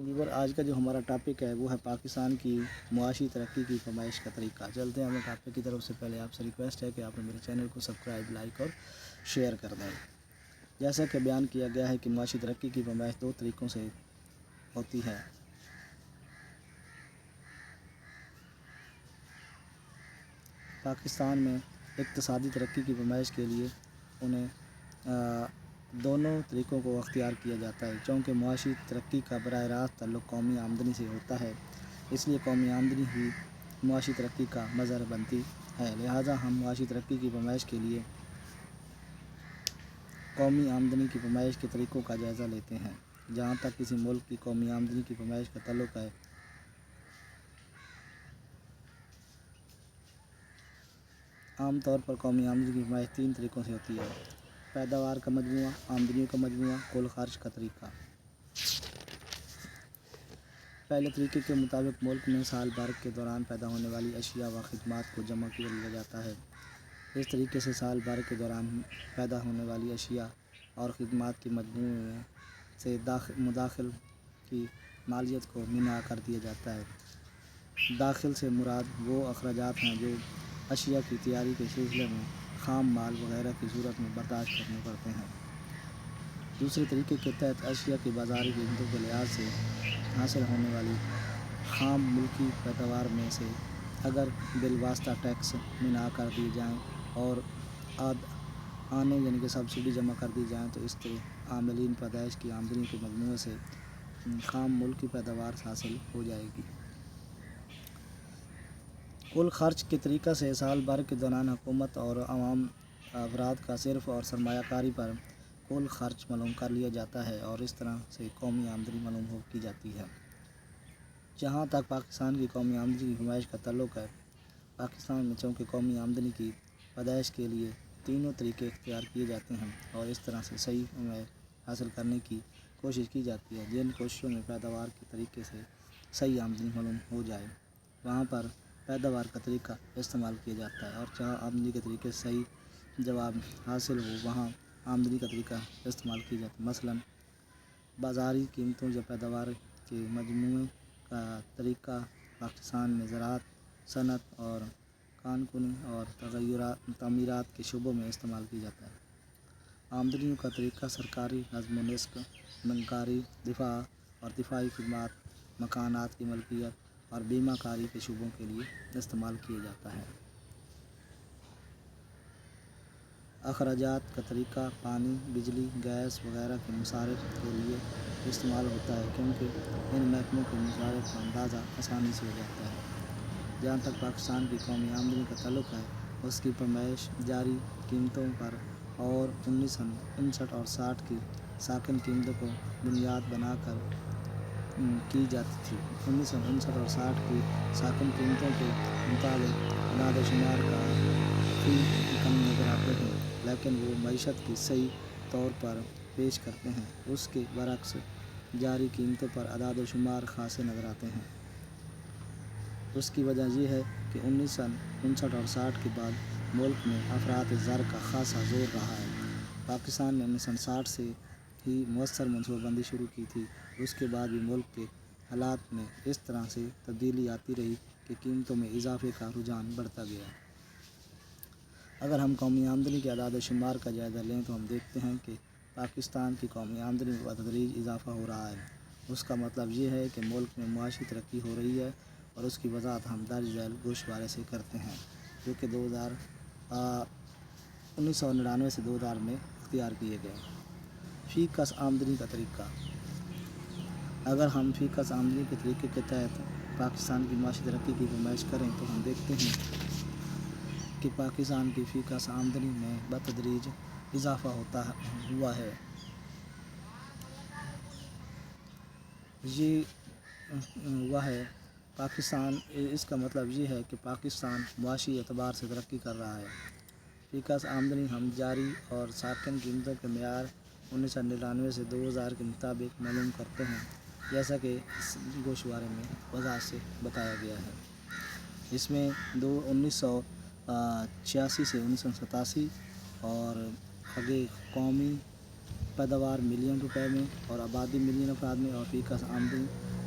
دیور آج کا جو ہمارا ٹاپک ہے وہ ہے پاکستان کی معاشی ترقی کی پیمائش کا طریقہ۔ چلتے ہیں ہمیں ٹاپک کی طرف سے پہلے آپ سے ریکویسٹ ہے کہ آپ میرے چینل کو سبسکرائب، لائک اور شیئر کر دیں۔ جیسا کہ بیان کیا گیا ہے کہ معاشی ترقی کی پیمائش دو طریقوں سے ہوتی ہے۔ پاکستان میں اقتصادی ترقی کی پیمائش کے لیے انہیں دونوں طریقوں کو اختیار کیا جاتا ہے، چونکہ معاشی ترقی کا براہ راست تعلق قومی آمدنی سے ہوتا ہے، اس لیے قومی آمدنی ہی معاشی ترقی کا مظہر بنتی ہے۔ لہٰذا ہم معاشی ترقی کی پیمائش کے لیے قومی آمدنی کی پیمائش کے طریقوں کا جائزہ لیتے ہیں۔ جہاں تک کسی ملک کی قومی آمدنی کی پیمائش کا تعلق ہے، عام طور پر قومی آمدنی کی پیمائش تین طریقوں سے ہوتی ہے: پیداوار کا مجموعہ، آمدنیوں کا مجموعہ، کل خرچ کا طریقہ۔ پہلے طریقے کے مطابق ملک میں سال بھر کے دوران پیدا ہونے والی اشیاء و خدمات کو جمع کر لیا جاتا ہے۔ اس طریقے سے سال بھر کے دوران پیدا ہونے والی اشیاء اور خدمات کے مجموعے میں سے مداخل کی مالیت کو منا کر دیا جاتا ہے۔ داخل سے مراد وہ اخراجات ہیں جو اشیاء کی تیاری کے سلسلے میں خام مال وغیرہ کی صورت میں برداشت کرنے پڑتے ہیں۔ دوسرے طریقے کے تحت اشیاء کی بازاری قیمتوں کے لحاظ سے حاصل ہونے والی خام ملکی پیداوار میں سے اگر بالواسطہ ٹیکس منا کر دیے جائیں اور آنے یعنی کہ سبسڈی جمع کر دی جائیں تو اس طرح عاملین پیدائش کی آمدنی کے مجموعے سے خام ملکی پیداوار حاصل ہو جائے گی۔ کل خرچ کے طریقہ سے سال بھر کے دوران حکومت اور عوام افراد کا صرف اور سرمایہ کاری پر کل خرچ معلوم کر لیا جاتا ہے اور اس طرح سے قومی آمدنی معلوم کی جاتی ہے۔ جہاں تک پاکستان کی قومی آمدنی کی پیمائش کا تعلق ہے، پاکستان میں چونکہ قومی آمدنی کی پیدائش کے لیے تینوں طریقے اختیار کیے جاتے ہیں اور اس طرح سے صحیح پیمائش حاصل کرنے کی کوشش کی جاتی ہے، جن کوششوں میں پیداوار کے طریقے سے صحیح آمدنی معلوم ہو جائے وہاں پر پیداوار کا طریقہ استعمال کیا جاتا ہے، اور جہاں آمدنی کے طریقے سے صحیح جواب حاصل ہو وہاں آمدنی کا طریقہ استعمال کیا جاتا ہے۔ مثلاً بازاری قیمتوں یا پیداوار کے مجموعے کا طریقہ پاکستان میں زراعت، صنعت اور کانکنی اور تعمیرات کے شعبوں میں استعمال کیا جاتا ہے۔ آمدنیوں کا طریقہ سرکاری نظم و نسق، بنکاری، دفاع اور دفاعی خدمات، مکانات کی ملکیت اور بیمہ کاری کے شعبوں کے لیے استعمال کیا جاتا ہے۔ اخراجات کا طریقہ پانی، بجلی، گیس وغیرہ کے مصارف کے لیے استعمال ہوتا ہے، کیونکہ ان محکموں کے مصارف کا اندازہ آسانی سے ہو جاتا ہے۔ جہاں تک پاکستان کی قومی آمدنی کا تعلق ہے، اس کی پیمائش جاری قیمتوں پر اور 1959 اور 60 کی ساکن قیمتوں کو بنیاد بنا کر کی جاتی تھی۔ 1959 اور 60 کی ساکن قیمتوں کے مطابق اعداد و شمار کافی کم نظر آتے ہیں، لیکن وہ معیشت کی صحیح طور پر پیش کرتے ہیں۔ اس کے برعکس جاری قیمتوں پر اعداد و شمار خاصے نظر آتے ہیں۔ اس کی وجہ یہ ہے کہ 1959 اور 60 کے بعد ملک میں افراط زر کا خاصا زور رہا ہے۔ پاکستان نے 1960 سے ہی مؤثر منصوبہ بندی شروع کی تھی، اس کے بعد بھی ملک کے حالات میں اس طرح سے تبدیلی آتی رہی کہ قیمتوں میں اضافے کا رجحان بڑھتا گیا۔ اگر ہم قومی آمدنی کے اعداد و شمار کا جائزہ لیں تو ہم دیکھتے ہیں کہ پاکستان کی قومی آمدنی میں بتدریج اضافہ ہو رہا ہے۔ اس کا مطلب یہ ہے کہ ملک میں معاشی ترقی ہو رہی ہے، اور اس کی وضاحت ہم درج ذیل گوشوارے سے کرتے ہیں، جو کہ 1999 سے 2000 میں اختیار کیے گئے۔ فی کس آمدنی کا طریقہ۔ اگر ہم فی کس آمدنی کے طریقے کے تحت پاکستان کی معاشی ترقی کی پیمائش کریں تو ہم دیکھتے ہیں کہ پاکستان کی فی کس آمدنی میں بتدریج اضافہ ہوا ہے۔ اس کا مطلب یہ ہے کہ پاکستان معاشی اعتبار سے ترقی کر رہا ہے۔ فی کس آمدنی ہم جاری اور ساکن قیمتوں کے معیار 1999 سے 2000 کے مطابق معلوم کرتے ہیں، جیسا کہ اس گوشوارے میں وضاحت سے بتایا گیا ہے۔ اس میں 1986 سے 1987 اور آگے قومی پیداوار ملین روپے میں اور آبادی ملین افراد میں اور فی کس آمدنی